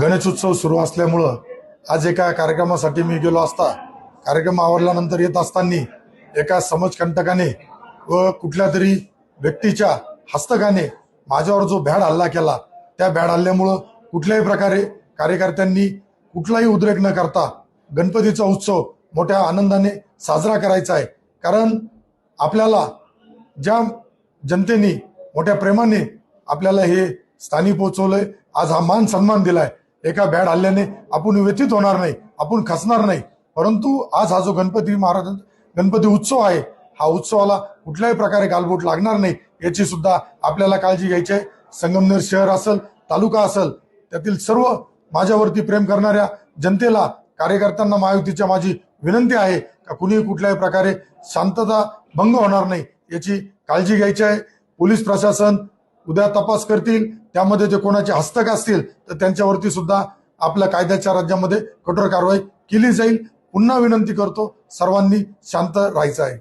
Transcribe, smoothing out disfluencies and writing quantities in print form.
गणेशोत्सव सुरू असल्यामुळं आज एका कार्यक्रमासाठी मी गेलो असता कार्यक्रम आवरल्यानंतर येत असताना एका समाजकंटकाने व कुठल्या तरी व्यक्तीच्या हस्तकाने माझ्यावर जो भ्याड हल्ला केला, त्या भ्याड हल्ल्यामुळं कुठल्याही प्रकारे कार्यकर्त्यांनी कुठलाही उद्रेक न करता गणपतीचा उत्सव मोठ्या आनंदाने साजरा करायचा आहे। कारण आपल्याला ज्या जनतेने मोठ्या प्रेमाने आपल्याला हे स्थानी पोहोचवलंय, आज हा मान सन्मान दिलाय, एका भ्याड हल्ल्याने आपण व्यथित होणार नाही, आपण खचणार नाही। परंतु आज हा जो गणपती उत्सव आहे, हा उत्सवाला कुठल्याही प्रकारे गालबोट लागणार नाही याची सुद्धा आपल्याला काळजी घ्यायची आहे। संगमनेर शहर असेल, तालुका असेल, त्यातील सर्व माझ्यावरती प्रेम करणाऱ्या जनतेला, कार्यकर्त्यांना महायुतीच्या माझी विनंती आहे का कुणीही कुठल्याही प्रकारे शांतता भंग होणार नाही याची काळजी घ्यायची आहे। पोलीस प्रशासन उद्या तपास करतील, त्यामध्ये जे कोणाचे हस्तक असतील तर त्यांच्यावरती सुद्धा आपल्या कायद्याच्या राज्यामध्ये कठोर कारवाई केली जाईल। पुन्हा विनंती करतो, सर्वांनी शांत राहायचं आहे।